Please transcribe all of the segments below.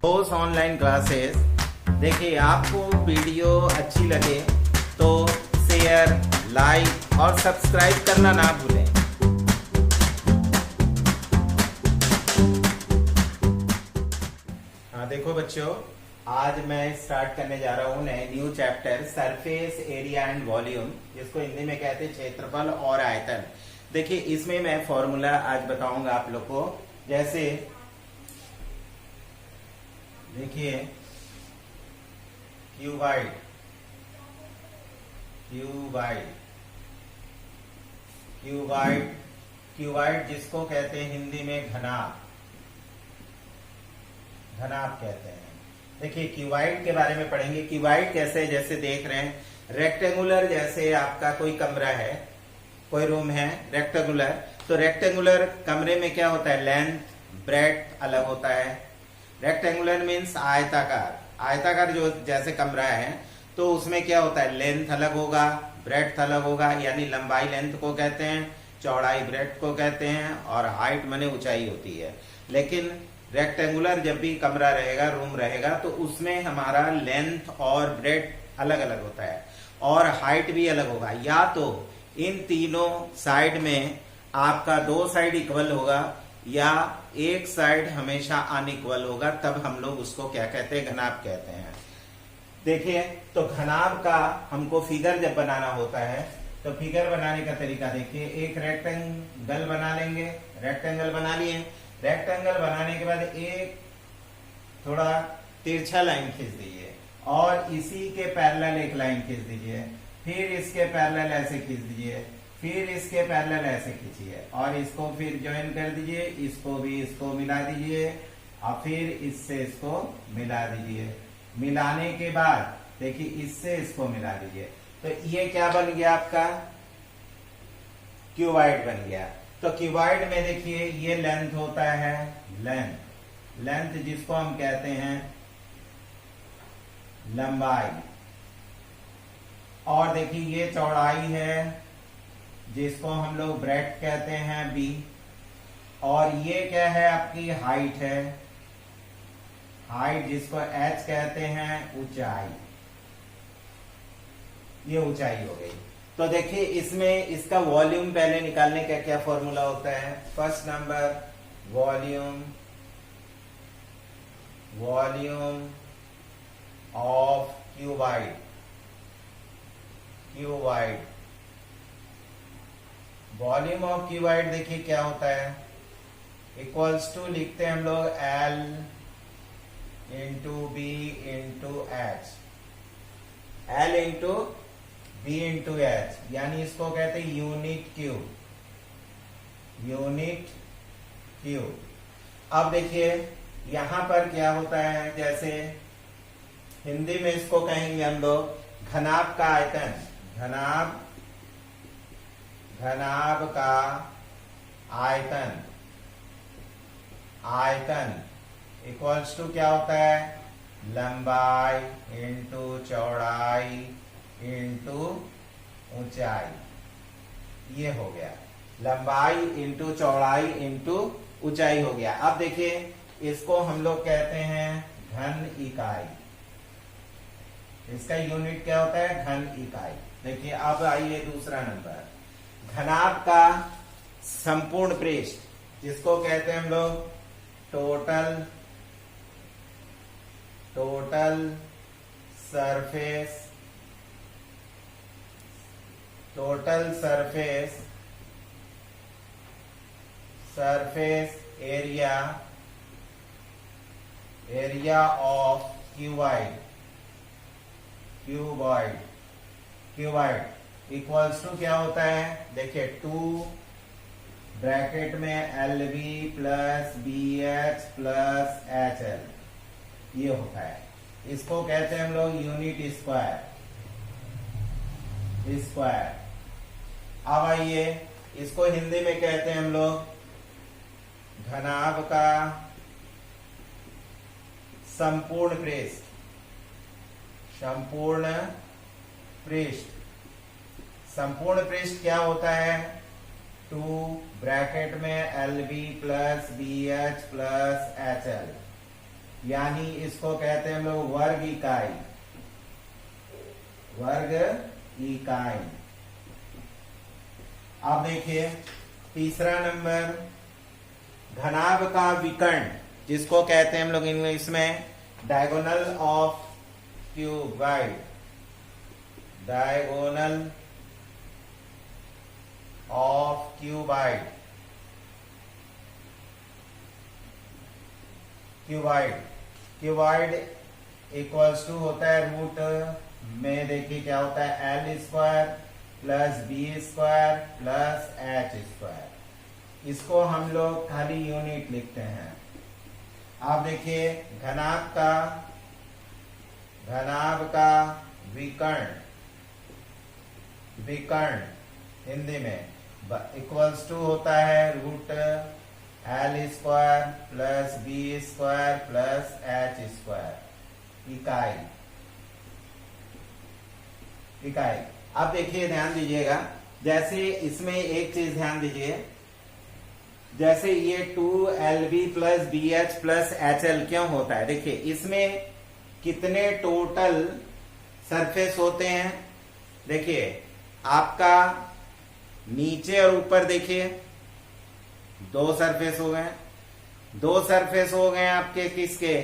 रोज online classes. देखिए, आपको video अच्छी लगे तो शेयर, लाइक और सब्सक्राइब करना ना भूलें। हाँ, देखो बच्चों, आज मैं स्टार्ट करने जा रहा हूँ नए new chapter surface area and volume, जिसको हिंदी में कहते हैं क्षेत्रफल और आयतन। देखिए, इसमें मैं फॉर्मूला आज बताऊंगा आप लोग को। जैसे देखिए, क्यूबाइड क्यूबाइड क्यूबाइड क्यूबाइड जिसको कहते हैं हिंदी में घनाभ कहते हैं। देखिए, क्यूबाइड के बारे में पढ़ेंगे। क्यूबाइड कैसे, जैसे देख रहे हैं रेक्टेंगुलर, जैसे आपका कोई कमरा है, कोई रूम है रेक्टेंगुलर, तो रेक्टेंगुलर कमरे में क्या होता है, लेंथ ब्रेड्थ अलग होता है। रेक्टेंगुलर मीन्स आयताकार। आयताकार जो जैसे कमरा है तो उसमें क्या होता है, लेंथ अलग होगा, ब्रेड्थ अलग होगा, यानी लंबाई लेंथ को कहते हैं, चौड़ाई ब्रेड्थ को कहते हैं, और हाइट माने ऊंचाई होती है। लेकिन रेक्टेंगुलर जब भी कमरा रहेगा, रूम रहेगा, तो उसमें हमारा लेंथ और ब्रेड्थ अलग अलग होता है और हाइट भी अलग होगा। या तो इन तीनों साइड में आपका दो साइड इक्वल होगा या एक साइड हमेशा अनइक्वल होगा, तब हम लोग उसको क्या कहते हैं, घनाभ कहते हैं। देखिए, तो घनाभ का हमको फिगर जब बनाना होता है तो फिगर बनाने का तरीका देखिए। एक रेक्टेंगल बना लेंगे, रेक्टेंगल बना लिए। रेक्टेंगल बनाने के बाद एक थोड़ा तिरछा लाइन खींच दीजिए और इसी के पैरेलल एक लाइन खींच दीजिए, फिर इसके पैरेलल ऐसे खींच दीजिए, फिर इसके पैरेलल ऐसे खींचिए और इसको फिर ज्वाइन कर दीजिए, इसको भी इसको मिला दीजिए और फिर इससे इसको मिला दीजिए। मिलाने के बाद देखिए, इससे इसको मिला दीजिए, तो ये क्या बन गया, आपका क्यूबाइड बन गया। तो क्यूबाइड में देखिए, ये लेंथ होता है, लेंथ जिसको हम कहते हैं लंबाई, और देखिए ये चौड़ाई है जिसको हम लोग ब्रेड्थ कहते हैं, बी, और ये क्या है, आपकी हाइट है, हाइट जिसको एच कहते हैं, ऊंचाई। ये ऊंचाई हो गई। तो देखिए, इसमें इसका वॉल्यूम पहले निकालने का क्या फॉर्मूला होता है। First number, volume of cuboid volume of cuboid देखिए क्या होता है, इक्वल्स टू लिखते हैं हम लोग L into B into H, L into B into H, यानी इसको कहते हैं यूनिट क्यूब। अब देखिए, यहां पर क्या होता है, जैसे हिंदी में इसको कहेंगे हम लोग घनाभ का आयतन। घनाभ का आयतन इक्वल्स टू क्या होता है, लंबाई इंटू चौड़ाई इंटू ऊंचाई। ये हो गया, लंबाई इंटू चौड़ाई इंटू ऊंचाई हो गया। अब देखिए, इसको हम लोग कहते हैं घन इकाई। इसका यूनिट क्या होता है, घन इकाई। देखिए, अब आइए दूसरा नंबर, घनाभ का संपूर्ण पृष्ठ जिसको कहते हैं हम लोग total surface area of cuboid equals to क्या होता है, देखिए 2 ब्रैकेट में LB plus BH plus HL, ये होता है। इसको कहते हैं हम लोग यूनिट स्क्वायर। अब आइए, इसको हिंदी में कहते हैं हम लोग घनाभ का संपूर्ण पृष्ठ क्या होता है, 2 ब्रैकेट में LB plus BH plus HL, यानी इसको कहते हैं हम लोग वर्ग इकाई, वर्ग इकाई। अब देखिए तीसरा नंबर, घनाभ का विकर्ण, जिसको कहते हैं हम लोग इंग्लिश में diagonal of cuboid, diagonal of cuboid, cuboid, cuboid equals to होता है रूट में, देखिए क्या होता है, L square plus B square plus H square. इसको हम लोग खाली यूनिट लिखते हैं। आप देखिए घनाभ का विकर्ण, विकर्ण हिंदी में इक्वल्स टू होता है root L square plus B square plus H square, इकाई, इकाई। अब देखिए ध्यान दीजिएगा, जैसे इसमें एक चीज ध्यान दीजिए, जैसे ये 2LB plus BH plus HL क्यों होता है, देखिए इसमें कितने टोटल सरफेस होते हैं। देखिए आपका नीचे और ऊपर देखिए 2 सरफेस हो गए, 2 सरफेस हो गए आपके किसके,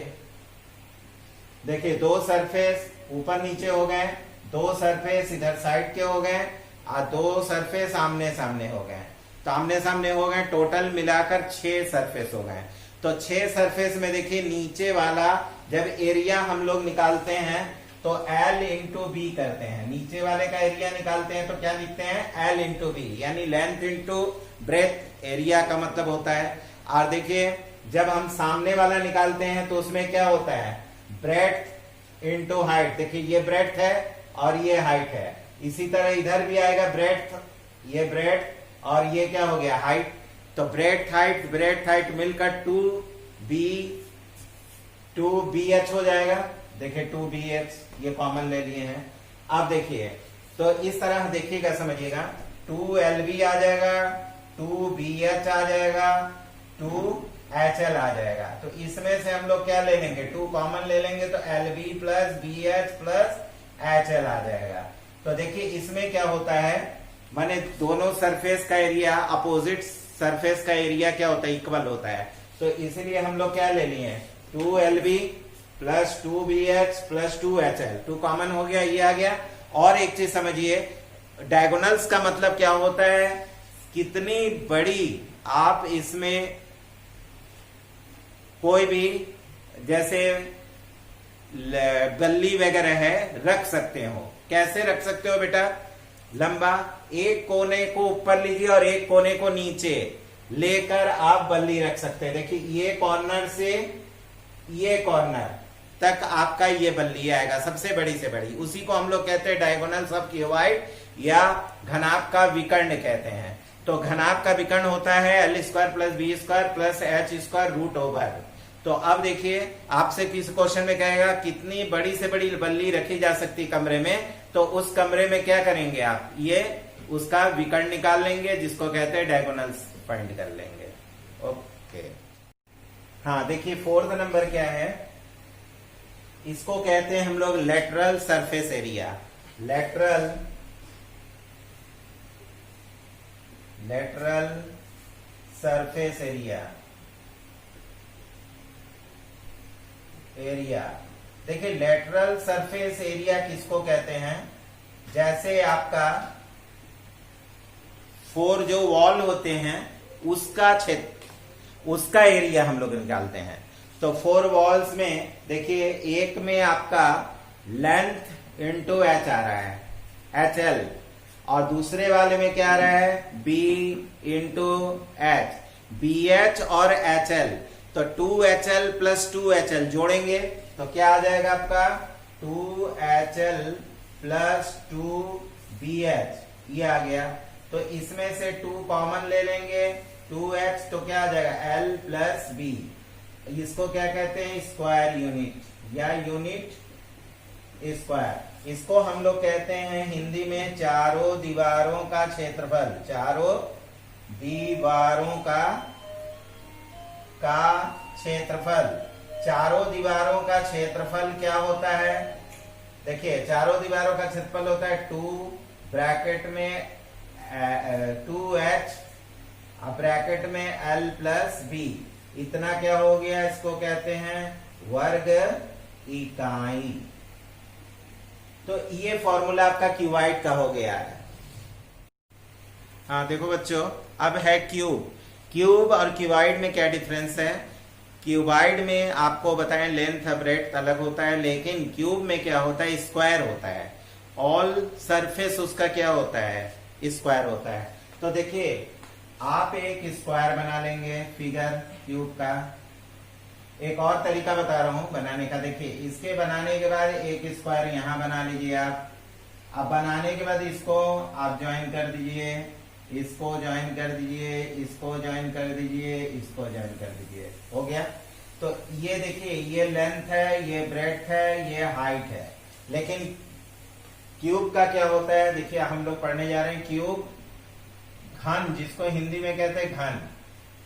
देखिए 2 सरफेस ऊपर नीचे हो गए, 2 सरफेस इधर साइड के हो गए और 2 सरफेस आमने सामने हो गए। तो आमने सामने हो गए, टोटल मिलाकर 6 सरफेस हो गए। तो 6 सरफेस में देखिए नीचे वाला जब एरिया हम लोग निकालते हैं तो L इंटू बी करते हैं, नीचे वाले का एरिया निकालते हैं तो क्या लिखते हैं, L इंटू बी, यानी लेंथ इंटू ब्रेथ, एरिया का मतलब होता है। और देखिए जब हम सामने वाला निकालते हैं तो उसमें क्या होता है, ब्रेथ इंटू हाइट। देखिए ये ब्रेथ है और ये हाइट है, इसी तरह इधर भी आएगा ब्रेथ, ये ब्रेथ और ये क्या हो गया, हाइट। तो ब्रेथ हाइट मिलकर 2BH हो जाएगा। देखिए 2BH ये कॉमन ले लिए हैं। अब देखिए तो इस तरह देखिएगा, समझिएगा, 2LB आ जाएगा, 2BH आ जाएगा, 2HL आ जाएगा। तो इसमें से हम लोग क्या ले लेंगे, 2 कॉमन ले लेंगे तो LB plus BH plus HL आ जाएगा। तो देखिए इसमें क्या होता है, माने दोनों सरफेस का एरिया, अपोजिट सरफेस का एरिया क्या होता है, इक्वल होता है। तो इसलिए हम लोग क्या ले लिए, 2LB plus 2BH plus 2HL, 2 common हो गया, ये आ गया। और एक चीज समझिए, डायगोनल्स का मतलब क्या होता है, कितनी बड़ी आप इसमें कोई भी जैसे गल्ली वगैरह है रख सकते हो। कैसे रख सकते हो बेटा, लंबा, एक कोने को ऊपर लीजिए और एक कोने को नीचे लेकर आप बल्ली रख सकते हैं। देखिए ये कॉर्नर से ये कॉर्नर तक आपका ये बल्ली आएगा, सबसे बड़ी से बड़ी, उसी को हम लोग कहते हैं डायगोनल्स ऑफ क्यूबॉइड या घनाभ का विकर्ण कहते हैं। तो घनाभ का विकर्ण होता है L square plus B square plus H square root over. तो अब देखिए आपसे किस क्वेश्चन में कहेगा कितनी बड़ी से बड़ी बल्ली रखी जा सकती कमरे में, तो उस कमरे में क्या करेंगे आप, ये उसका विकर्ण निकाल लेंगे, जिसको कहते हैं डायगोनल्स फाइंड कर लेंगे। ओके, हाँ देखिए 4th नंबर क्या है, इसको कहते हैं हम लोग lateral surface area. Lateral surface area, देखिए लेटरल सरफेस एरिया किसको कहते हैं, जैसे आपका 4 जो वॉल होते हैं उसका क्षेत्र, उसका एरिया हम लोग निकालते हैं। तो 4 वॉल्स में देखिए एक में आपका लेंथ इंटू एच आ रहा है, HL, और दूसरे वाले में क्या आ रहा है, B इंटू एच, BH और HL। तो 2HL प्लस 2HL जोड़ेंगे तो क्या आ जाएगा आपका, 2HL प्लस 2BH, ये आ गया। तो इसमें से 2 कॉमन ले लेंगे, 2H, तो क्या आ जाएगा, L प्लस B। इसको क्या कहते हैं, स्क्वायर यूनिट या यूनिट स्क्वायर। इसको हम लोग कहते हैं हिंदी में चारों दीवारों का क्षेत्रफल, चारों दीवारों का क्षेत्रफल। चारों दीवारों का क्षेत्रफल क्या होता है? देखिए चारों दीवारों का क्षेत्रफल होता है 2 ब्रैकेट में 2h ब्रैकेट में l प्लस बी। इतना क्या हो गया? इसको कहते हैं वर्ग इकाई। तो ये फॉर्मूला आपका क्यूबाइड का हो गया है। हाँ देखो बच्चों, अब है क्यूब। क्यूब और क्यूबाइड में क्या डिफरेंस है? क्यूबाइड में आपको बताएं लेंथ ब्रेड्थ अलग होता है, लेकिन क्यूब में क्या होता है? स्क्वायर होता है। ऑल सरफेस उसका क्या होता है? स्क्वायर होता है। तो देखिए आप एक स्क्वायर बना लेंगे फिगर क्यूब का। एक और तरीका बता रहा हूं बनाने का। देखिए इसके बनाने के बाद एक स्क्वायर यहां बना लीजिए आप। अब बनाने के बाद इसको आप ज्वाइन कर दीजिए, इसको ज्वाइन कर दीजिए, इसको ज्वाइन कर दीजिए, इसको ज्वाइन कर दीजिए। हो गया। तो ये देखिए ये लेंथ है, ये ब्रेड्थ है, ये हाइट है। लेकिन क्यूब का क्या होता है? देखिए हम लोग पढ़ने जा रहे हैं क्यूब घन, जिसको हिंदी में कहते हैं घन।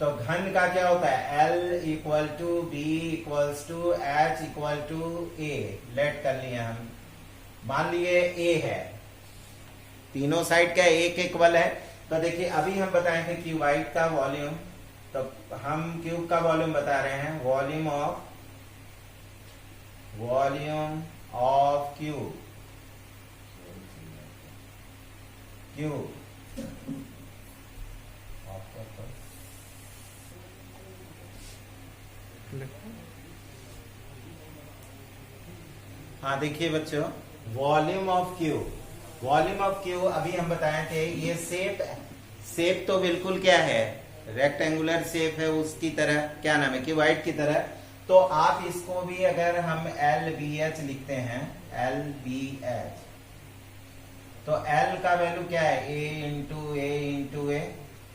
तो घन का क्या होता है? L equal to B equals to H equal to A. Let कर लिए हम, मान लिए ए है, तीनों साइड का एक इक्वल है। तो देखिए अभी हम बताए थे क्यूबाइड का वॉल्यूम, तो हम क्यूब का वॉल्यूम बता रहे हैं। वॉल्यूम ऑफ क्यूब हाँ देखिए बच्चों, वॉल्यूम ऑफ क्यूब अभी हम बताए थे। ये शेप तो बिल्कुल क्या है? रेक्टेंगुलर शेप है, उसकी तरह क्या नाम है? क्यूबाइड की तरह। तो आप इसको भी अगर हम LBH लिखते हैं, LBH, तो L का वैल्यू क्या है? A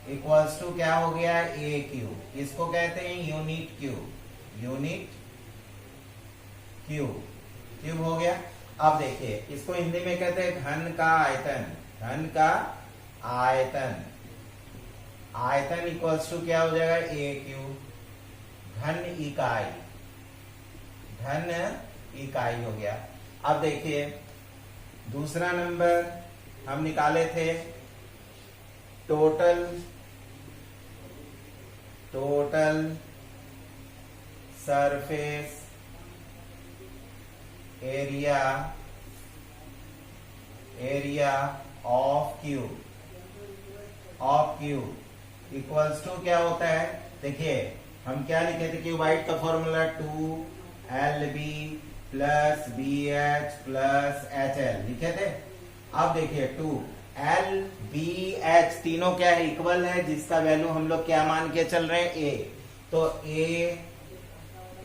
इक्वल्स टू क्या हो गया? A cube. इसको कहते हैं यूनिट क्यूब हो गया। अब देखिए इसको हिंदी में कहते हैं घन का आयतन। आयतन इक्वल्स टू क्या हो जाएगा? A cube. घन इकाई हो गया। अब देखिए दूसरा नंबर हम निकाले थे total surface area of cube equals to क्या होता है? देखिए हम क्या लिखे थे? क्यूबाइड का formula 2LB plus BH plus HL लिखे थे। अब देखिए 2LBH तीनों क्या है? इक्वल है, जिसका वैल्यू हम लोग क्या मान के चल रहे हैं? A। तो A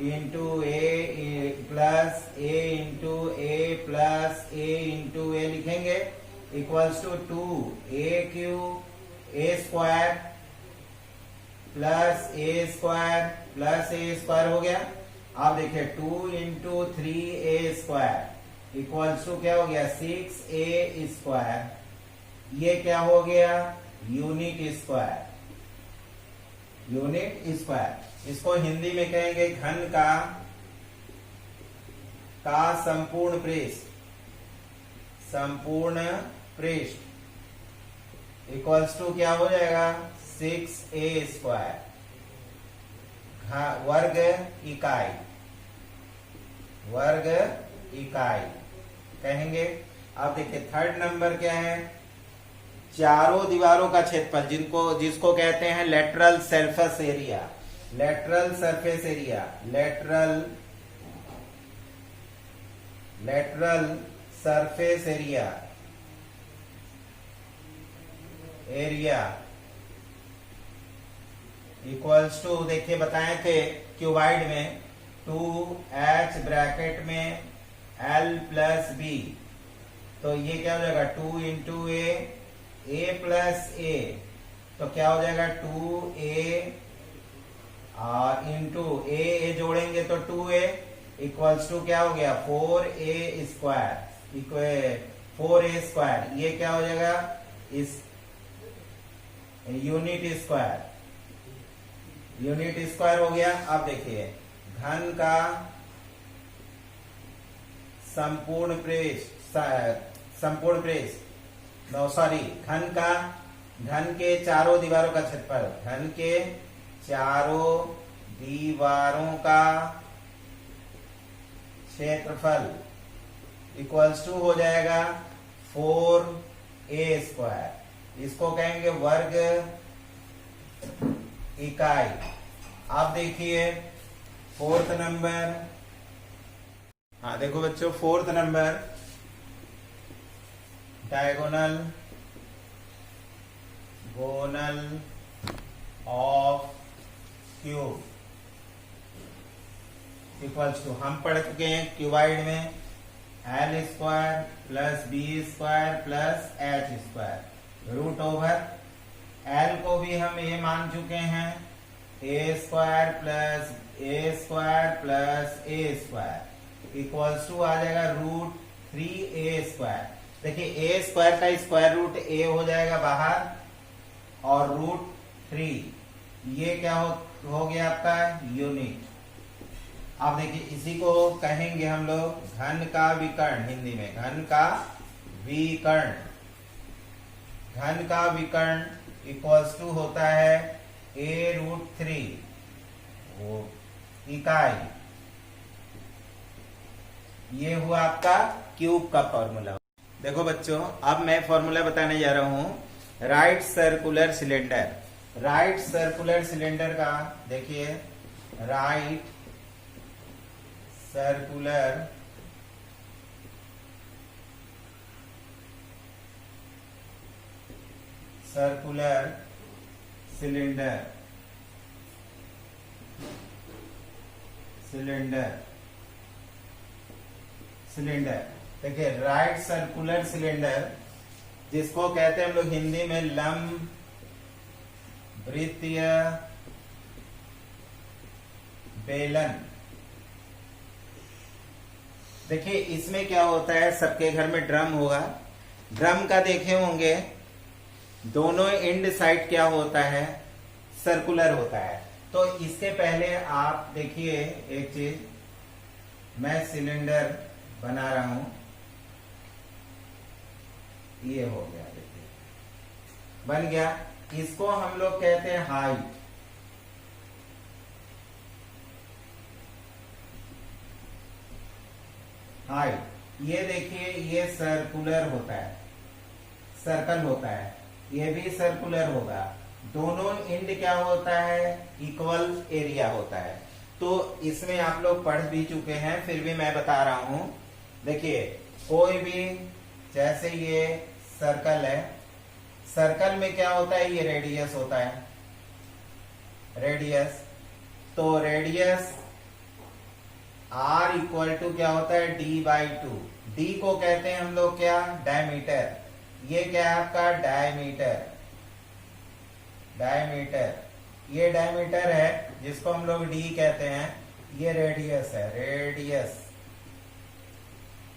into A plus A into A plus A into A लिखेंगे equals to 2A cube A square plus A square plus A square हो गया। अब देखिए 2 into 3A square equals to क्या हो गया? 6A square. ये क्या हो गया? Unit square. इसको हिंदी में कहेंगे घन का संपूर्ण पृष्ठ इक्वल्स टू क्या हो जाएगा? 6A square. वर्ग इकाई कहेंगे। अब देखिए थर्ड नंबर क्या है? चारों दीवारों का क्षेत्रफल, जिसको कहते हैं lateral surface area. Lateral surface area equals to, देखिए बताए थे क्यूबाइड में 2H ब्रैकेट में L प्लस बी। तो ये क्या हो जाएगा? 2 इंटू A प्लस A। तो क्या हो जाएगा? 2A इंटू A जोड़ेंगे तो 2A इक्वल्स टू क्या हो गया? 4A square. ये क्या हो जाएगा? इस यूनिट स्क्वायर हो गया। अब देखिए घन का संपूर्ण पृष्ठ नो सॉरी घन के चारों दीवारों का क्षेत्रफल, घन के चारों दीवारों का क्षेत्रफल इक्वल्स टू हो जाएगा 4a²। इसको कहेंगे वर्ग इकाई। आप देखिए 4th नंबर, हाँ देखो बच्चों 4th number, diagonal of cube equals to, हम पढ़ चुके हैं क्यूबाइड में l² plus b² plus h², root over l को भी हम a मान चुके हैं a² plus a² equals to आ जाएगा रूट 3a²। देखिए a² का स्क्वायर रूट a हो जाएगा बाहर और रूट 3 ये क्या हो गया आपका यूनिट। अब देखिए इसी को कहेंगे हम लोग घन का विकर्ण, हिंदी में घन का विकर्ण। घन का विकर्ण इक्वल्स टू होता है a√3 वो इकाई। ये हुआ आपका क्यूब का फॉर्मूला। देखो बच्चों अब मैं फॉर्मूला बताने जा रहा हूं right circular cylinder. Right circular cylinder का देखिए, राइट सर्कुलर सिलेंडर देखिए राइट सर्कुलर सिलेंडर जिसको कहते हैं हम लोग हिंदी में लंब वृत्तीय बेलन। देखिए इसमें क्या होता है, सबके घर में ड्रम होगा, ड्रम का देखे होंगे दोनों एंड साइड क्या होता है सर्कुलर होता है। तो इसके पहले आप देखिए एक चीज, मैं सिलेंडर बना रहा हूं, ये हो गया, देखिए बन गया। इसको हम लोग कहते हैं हाइट। ये देखिए ये सर्कुलर होता है, सर्कल होता है, ये भी सर्कुलर होगा। दोनों एंड क्या होता है इक्वल एरिया होता है। तो इसमें आप लोग पढ़ भी चुके हैं, फिर भी मैं बता रहा हूं। देखिए कोई भी, जैसे ये सर्कल है, सर्कल में क्या होता है ये रेडियस होता है, रेडियस। तो रेडियस r इक्वल टू क्या होता है d/2। d को कहते हैं हम लोग क्या डायमीटर। ये क्या है आपका डायमीटर। ये डायमीटर है जिसको हम लोग d कहते हैं। ये रेडियस है, रेडियस।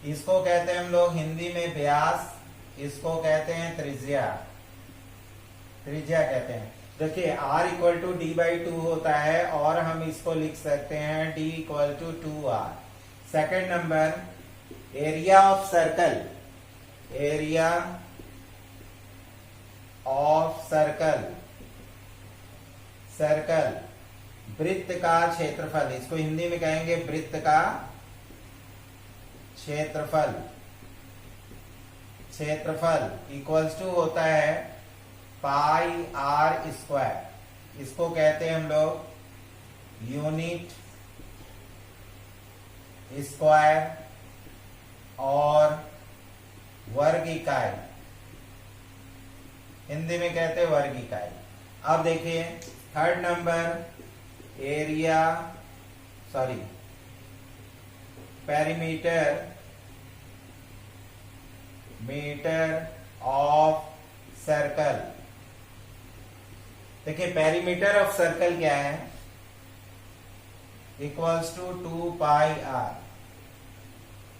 इसको कहते हैं हम लोग हिंदी में व्यास, इसको कहते हैं त्रिज्या, त्रिज्या कहते हैं। देखिए r इक्वल टू d/2 होता है और हम इसको लिख सकते हैं d equal to 2r। Second number, area of circle. Area of circle, circle वृत्त का क्षेत्रफल, इसको हिंदी में कहेंगे वृत्त का क्षेत्रफल। क्षेत्रफल इक्वल्स टू होता है πr²। इसको कहते हैं हम लोग यूनिट स्क्वायर और वर्ग इकाई, हिंदी में कहते हैं वर्ग इकाई। अब देखिए third number, area perimeter meter of circle. देखिए पेरीमीटर ऑफ सर्कल क्या है इक्वल्स टू 2πr।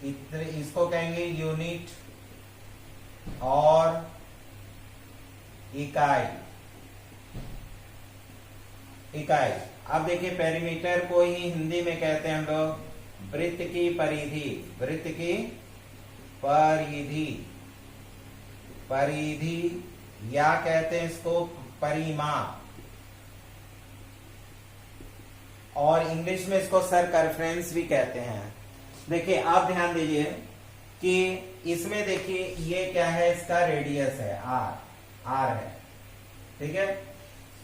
इसको कहेंगे यूनिट और इकाई। इकाई। अब देखिए पेरीमीटर को ही हिंदी में कहते हैं हम लोग वृत्त की परिधि, वृत्त की परिधि, परिधि या कहते हैं इसको परिमाप, और इंग्लिश में इसको सरकमफ्रेंस भी कहते हैं। देखिए आप ध्यान दीजिए कि इसमें देखिए ये क्या है, इसका रेडियस है आर, आर है, ठीक है।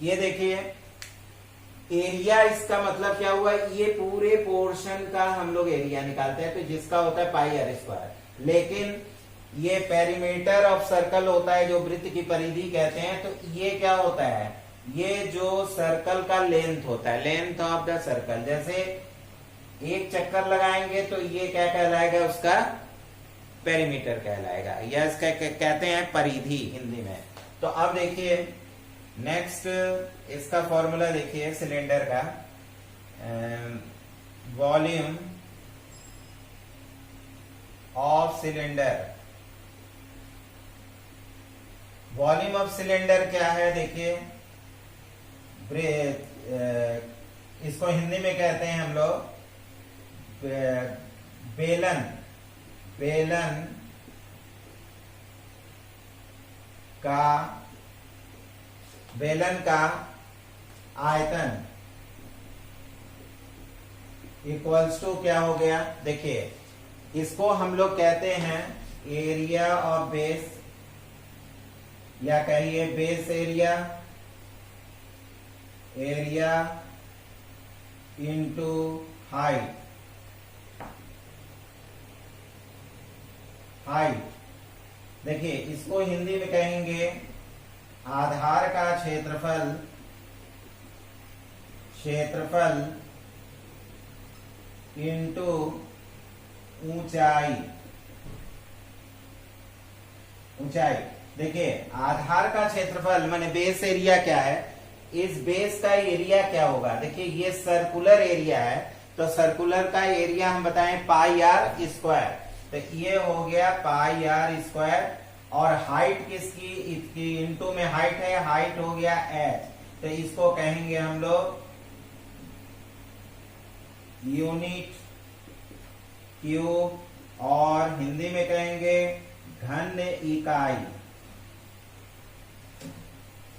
ये देखिए एरिया, इसका मतलब क्या हुआ, ये पूरे पोर्शन का हम लोग एरिया निकालते हैं तो जिसका होता है पाई आर स्क्वायर, लेकिन ये पेरीमीटर ऑफ सर्कल होता है जो वृत्त की परिधि कहते हैं, तो ये क्या होता है, ये जो सर्कल का लेंथ होता है, लेंथ ऑफ द सर्कल। जैसे एक चक्कर लगाएंगे तो ये क्या कहलाएगा, उसका पेरीमीटर कहलाएगा, या इसका कहते हैं परिधि हिंदी में। तो अब देखिए नेक्स्ट इसका फॉर्मूला देखिए सिलेंडर का, volume of cylinder, volume of cylinder क्या है, देखिए इसको हिंदी में कहते हैं हम लोग बेलन, बेलन का, बेलन का आयतन इक्वल्स टू क्या हो गया, देखिए इसको हम लोग कहते हैं एरिया ऑफ बेस, या कहिए base area, area into height, height. देखिए इसको हिंदी में कहेंगे आधार का क्षेत्रफल, क्षेत्रफल इंटू ऊंचाई, ऊंचाई। देखिए आधार का क्षेत्रफल माने बेस एरिया क्या है, इस बेस का एरिया क्या होगा, देखिए ये सर्कुलर एरिया है तो सर्कुलर का एरिया हम बताएं पाई आर स्क्वायर, तो ये हो गया पाई आर स्क्वायर। और हाइट किसकी, इसकी इंटू में हाइट है, हाइट हो गया एच, तो इसको कहेंगे हम लोग यूनिट क्यूब, और हिंदी में कहेंगे घन इकाई,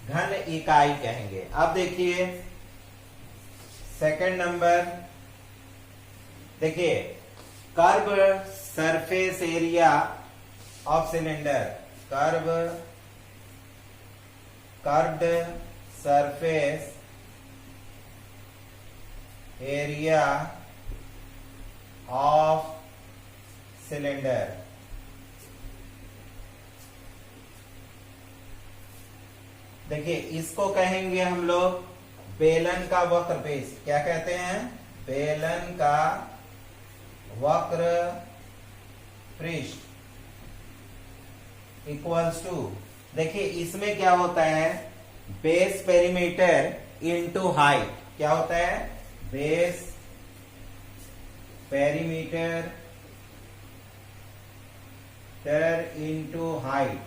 घन इकाई कहेंगे। अब देखिए सेकंड नंबर, देखिए curve surface area of cylinder, curved surface area of cylinder. देखिए इसको कहेंगे हम लोग बेलन का वक्र पृष्ठ, क्या कहते हैं, बेलन का वक्र पृष्ठ इक्वल्स टू, देखिए इसमें क्या होता है, बेस पेरीमीटर इंटू हाइट, क्या होता है, बेस पेरीमीटर इंटू हाइट,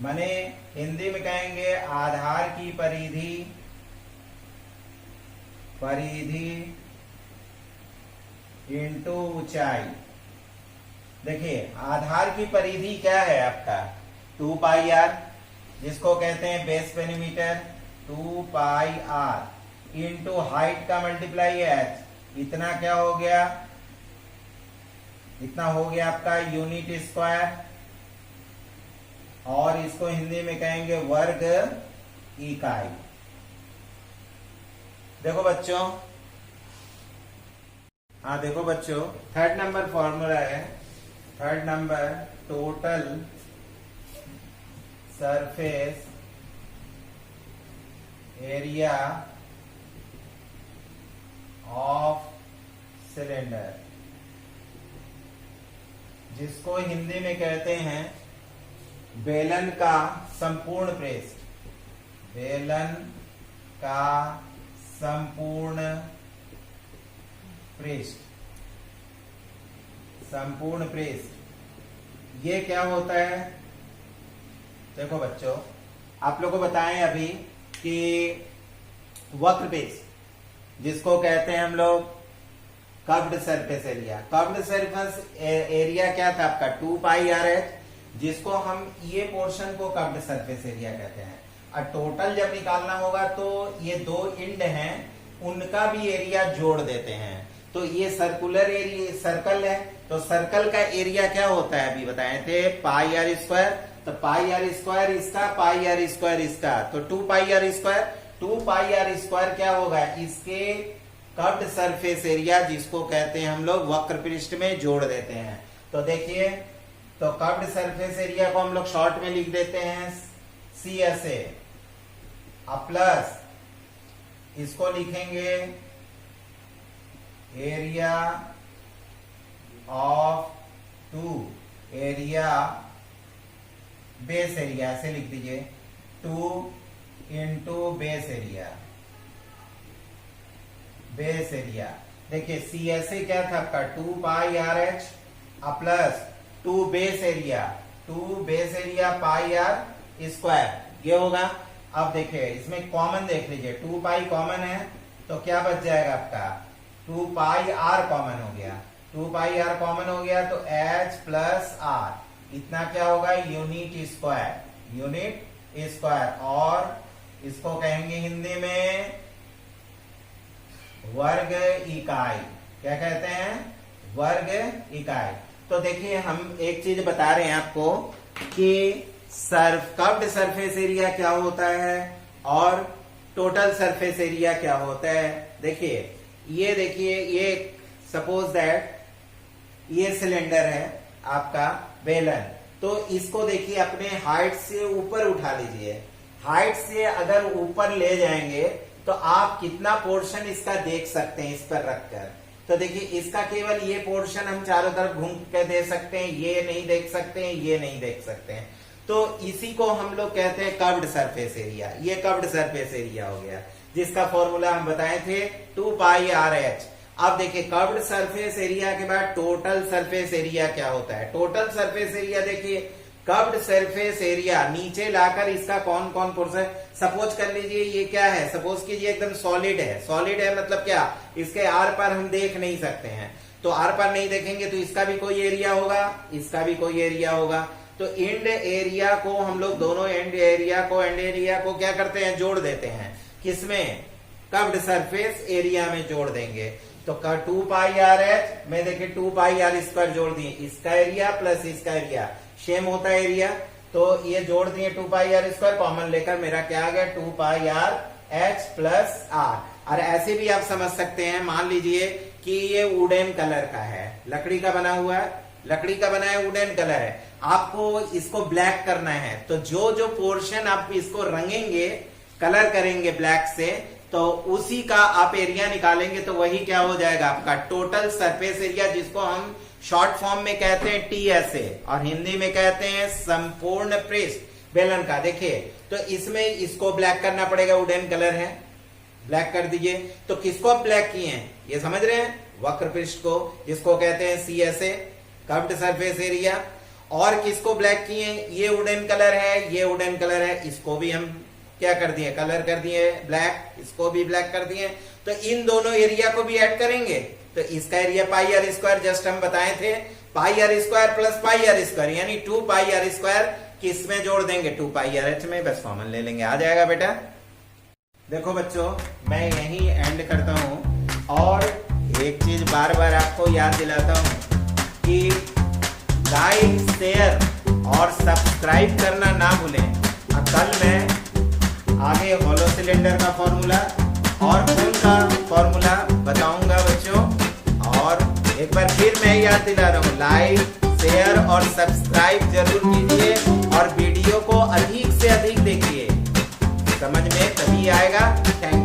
माने हिंदी में कहेंगे आधार की परिधि, परिधि इंटू ऊंचाई। देखिए आधार की परिधि क्या है आपका 2 पाई आर, जिसको कहते हैं base perimeter, 2 pi R into height का मल्टीप्लाई एच, इतना क्या हो गया, इतना हो गया आपका यूनिट स्क्वायर, और इसको हिंदी में कहेंगे वर्ग इकाई। देखो बच्चों, हाँ देखो बच्चों, थर्ड नंबर फॉर्मूला है, third number total surface area of cylinder, जिसको हिंदी में कहते हैं बेलन का संपूर्ण पृष्ठ, बेलन का संपूर्ण पृष्ठ, संपूर्ण पृष्ठ। ये क्या होता है, देखो बच्चों आप लोगों को बताएं अभी कि वक्र बेस जिसको कहते हैं हम लोग curved surface area. Curved surface area क्या था आपका 2 पाई आर एच, जिसको हम ये पोर्शन को कर्व्ड सरफेस एरिया कहते हैं। और टोटल जब निकालना होगा तो ये दो इंड हैं उनका भी एरिया जोड़ देते हैं। तो ये सर्कुलर एरिया सर्कल है, तो सर्कल का एरिया क्या होता है अभी बताए थे पाई आर स्क्वायर। तो पाई आर स्क्वायर इसका, पाई आर स्क्वायर इसका, तो 2 pi r square. 2 pi r square क्या होगा इसके कर्व्ड सरफेस एरिया जिसको कहते हैं हम लोग वक्र पृष्ठ में जोड़ देते हैं। तो देखिए, तो कर्व्ड सरफेस एरिया को हम लोग शॉर्ट में लिख देते हैं CSA प्लस इसको लिखेंगे area of 2 area base area, ऐसे लिख दीजिए 2 into base area. Base area देखिए CSA क्या था आपका 2 pi r h plus 2 base area, 2 base area pi r square ये होगा। अब देखिए इसमें कॉमन देख लीजिए 2 पाई कॉमन है तो क्या बच जाएगा आपका 2 पाई आर कॉमन हो गया। 2 पाई आर कॉमन हो गया तो H प्लस आर इतना क्या होगा यूनिट स्क्वायर, यूनिट स्क्वायर। और इसको कहेंगे हिंदी में वर्ग इकाई। क्या कहते हैं वर्ग इकाई। तो देखिए हम एक चीज बता रहे हैं आपको कि कर्व्ड सरफेस एरिया क्या होता है और टोटल सरफेस एरिया क्या होता है। देखिए ये सपोज दैट ये सिलेंडर है आपका बेलन, तो इसको देखिए अपने हाइट से ऊपर उठा लीजिए। हाइट से अगर ऊपर ले जाएंगे तो आप कितना पोर्शन इसका देख सकते हैं इस पर रखकर। तो देखिए इसका केवल ये पोर्शन हम चारों तरफ घूम के दे सकते हैं, ये नहीं देख सकते हैं, ये नहीं देख सकते हैं। तो इसी को हम लोग कहते हैं कर्व्ड सरफेस एरिया। ये कर्व्ड सरफेस एरिया हो गया जिसका फॉर्मूला हम बताए थे 2 पाई आर एच। अब देखिए कर्व्ड सरफेस एरिया के बाद टोटल सरफेस एरिया क्या होता है। टोटल सरफेस एरिया देखिए कर्व्ड सरफेस एरिया नीचे लाकर इसका कौन कौन पोर्शन, सपोज कर लीजिए ये क्या है, सपोज कीजिए एकदम सॉलिड है। सॉलिड है मतलब क्या, इसके आर पार हम देख नहीं सकते हैं, तो आर पार नहीं देखेंगे तो इसका भी कोई एरिया होगा, इसका भी कोई एरिया होगा। तो एंड एरिया को हम लोग दोनों एंड एरिया को क्या करते हैं जोड़ देते हैं, किसमें कर्व्ड सरफेस एरिया में जोड़ देंगे। तो 2 पाई आर एच में देखिए 2 पाई आर स्क्वायर जोड़ दिए, इसका एरिया प्लस इसका एरिया सेम होता है एरिया, तो ये जोड़ दिए 2 पाई आर स्क्वायर कॉमन लेकर मेरा क्या आ गया 2 pi r h plus are. और ऐसे भी आप समझ सकते हैं, मान लीजिए कि ये वुडन कलर का है, लकड़ी का बना हुआ है, लकड़ी का बना है वुडन कलर है, आपको इसको ब्लैक करना है तो जो जो पोर्शन आप इसको रंगेंगे कलर करेंगे ब्लैक से तो उसी का आप एरिया निकालेंगे तो वही क्या हो जाएगा आपका टोटल सरफेस एरिया, जिसको हम शॉर्ट फॉर्म में कहते हैं TSA और हिंदी में कहते हैं संपूर्ण पृष्ठ बेलन का। देखिए तो इसमें इसको ब्लैक करना पड़ेगा, वुडन कलर है ब्लैक कर दीजिए। तो किसको आप ब्लैक किए हैं ये समझ रहे हैं, वक्र पृष्ठ को जिसको कहते हैं CSA कर्व्ड सरफेस एरिया। और किसको ब्लैक किए, ये वुडन कलर है, ये वुडन कलर है, इसको भी हम क्या कर दिए कलर कर दिए ब्लैक, इसको भी ब्लैक कर दिए। तो इन दोनों एरिया को भी ऐड करेंगे तो इसका area pi r square just हम बताए थे, pi r square plus pi r square यानी 2 पाई आर स्क्वायर किस में जोड़ देंगे 2 पाई आर एच में, बस कॉमन ले लेंगे, आ जाएगा बेटा। देखो बच्चों मैं यही एंड करता हूं और एक चीज बार बार आपको याद दिलाता हूं कि लाइक शेयर और सब्सक्राइब करना ना भूलें। कल मैं आगे हॉलो सिलेंडर का फॉर्मूला और खून का फॉर्मूला बताऊंगा बच्चों। और एक बार फिर मैं याद दिला रहा हूँ, लाइक शेयर और सब्सक्राइब जरूर कीजिए और वीडियो को अधिक से अधिक देखिए, समझ में तभी आएगा। थैंक